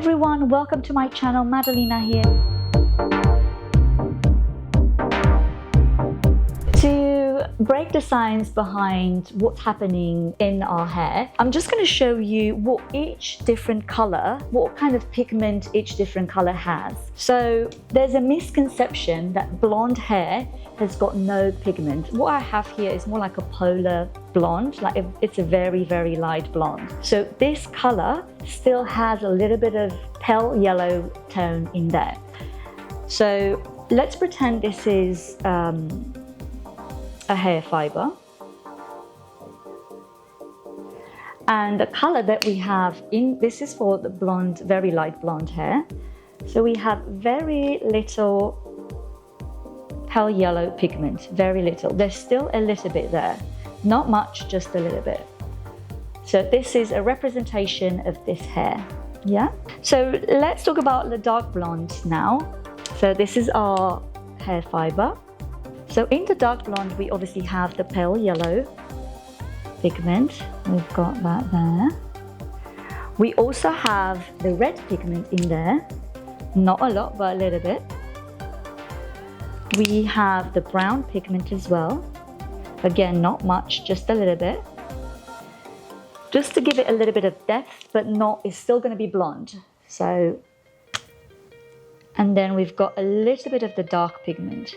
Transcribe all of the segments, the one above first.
everyone, welcome to my channel. Madalena here. To break the science behind what's happening in our hair, I'm just going to show you what each different color, what kind of pigment each different color has. So there's a misconception that blonde hair has got no pigment. What I have here is more like a polar blonde, like it's a very, very light blonde. So this color still has a little bit of pale yellow tone in there. So let's pretend this is a hair fiber. And the color that we have this is for the blonde, very light blonde hair. So we have very little pale yellow pigment, very little. There's still a little bit there, not much, just a little bit. So this is a representation of this hair, yeah? So let's talk about the dark blonde now. So this is our hair fiber. So in the dark blonde, we obviously have the pale yellow pigment. We've got that there. We also have the red pigment in there. Not a lot, but a little bit. We have the brown pigment as well. Again, not much, just a little bit. Just to give it a little bit of depth, but it's still going to be blonde. So, and then we've got a little bit of the dark pigment.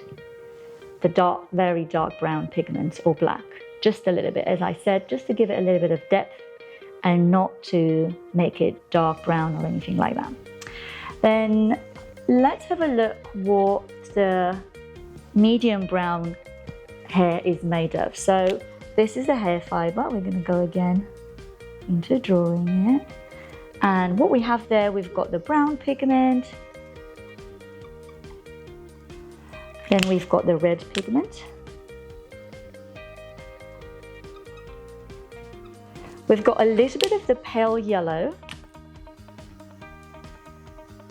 The dark, very dark brown pigment or black. Just a little bit, as I said, just to give it a little bit of depth and not to make it dark brown or anything like that. Then let's have a look what the medium brown hair is made of. So this is the hair fiber. We're going to go again into drawing it. And what we have there, we've got the brown pigment. Then we've got the red pigment. We've got a little bit of the pale yellow.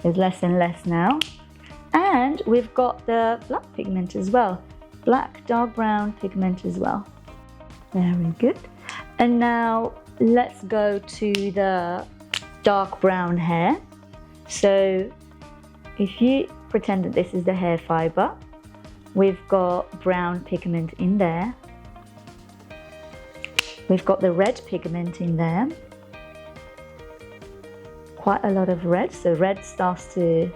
There's less and less now. And we've got the black pigment as well. Black, dark brown pigment as well. Very good. And now let's go to the dark brown hair. So if you pretend that this is the hair fiber, we've got brown pigment in there. We've got the red pigment in there. Quite a lot of red, so red starts to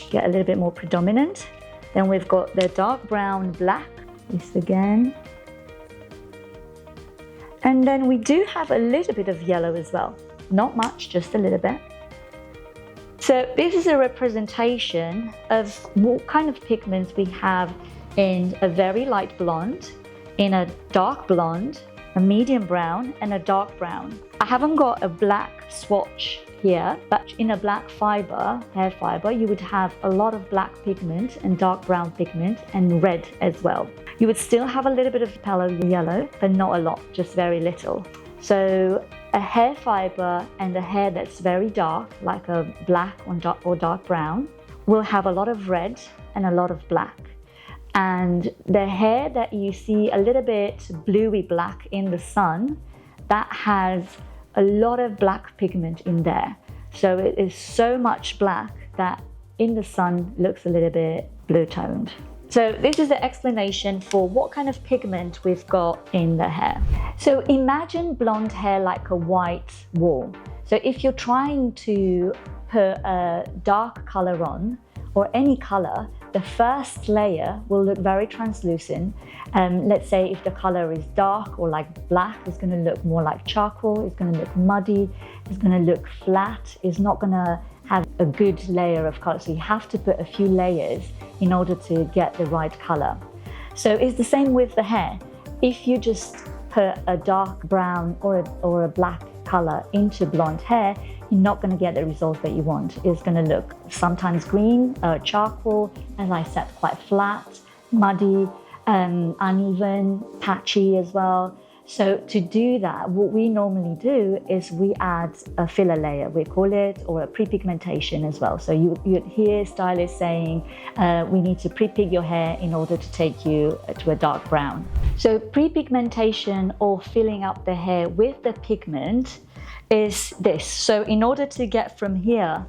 get a little bit more predominant. Then we've got the dark brown black, this again. And then we do have a little bit of yellow as well. Not much, just a little bit. So this is a representation of what kind of pigments we have in a very light blonde, in a dark blonde, a medium brown, and a dark brown. I haven't got a black swatch here, but in a black fiber, hair fiber, you would have a lot of black pigment and dark brown pigment and red as well. You would still have a little bit of pale yellow, but not a lot, just very little. So a hair fiber and a hair that's very dark, like a black or dark brown, will have a lot of red and a lot of black. And the hair that you see a little bit bluey black in the sun, that has a lot of black pigment in there. So it is so much black that in the sun looks a little bit blue toned. So this is the explanation for what kind of pigment we've got in the hair. So imagine blonde hair like a white wall. So if you're trying to put a dark color on, or any color, the first layer will look very translucent. Let's say if the color is dark or like black, it's going to look more like charcoal, it's going to look muddy, it's going to look flat, it's not going to have a good layer of color. So you have to put a few layers in order to get the right color. So it's the same with the hair. If you just put a dark brown or a black color into blonde hair, you're not going to get the result that you want. It's going to look sometimes green, charcoal, as I said, quite flat, muddy, uneven, patchy as well. So to do that, what we normally do is we add a filler layer, we call it, or a pre-pigmentation as well. So you'd hear stylists saying, we need to pre-pig your hair in order to take you to a dark brown. So pre-pigmentation or filling up the hair with the pigment is this. So in order to get from here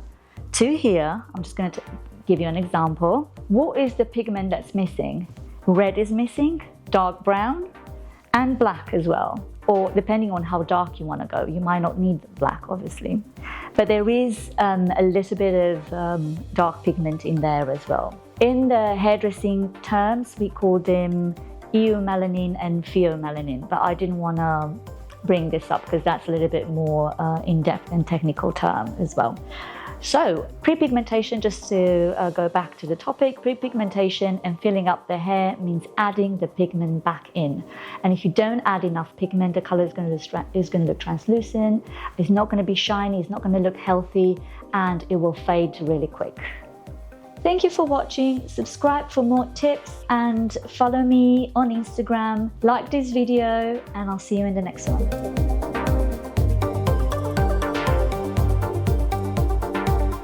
to here, I'm just going to give you an example. What is the pigment that's missing? Red is missing, dark brown, and black as well. Or depending on how dark you want to go, you might not need black, obviously. But there is a little bit of dark pigment in there as well. In the hairdressing terms, we call them eumelanin and pheomelanin, but I didn't want to bring this up because that's a little bit more in-depth and technical term as well. So pre-pigmentation, just to go back to the topic, pre-pigmentation and filling up the hair means adding the pigment back in. And if you don't add enough pigment, the color is going to look translucent, it's not going to be shiny, it's not going to look healthy, and it will fade really quick. Thank you for watching. Subscribe for more tips and follow me on Instagram. Like this video, and I'll see you in the next one.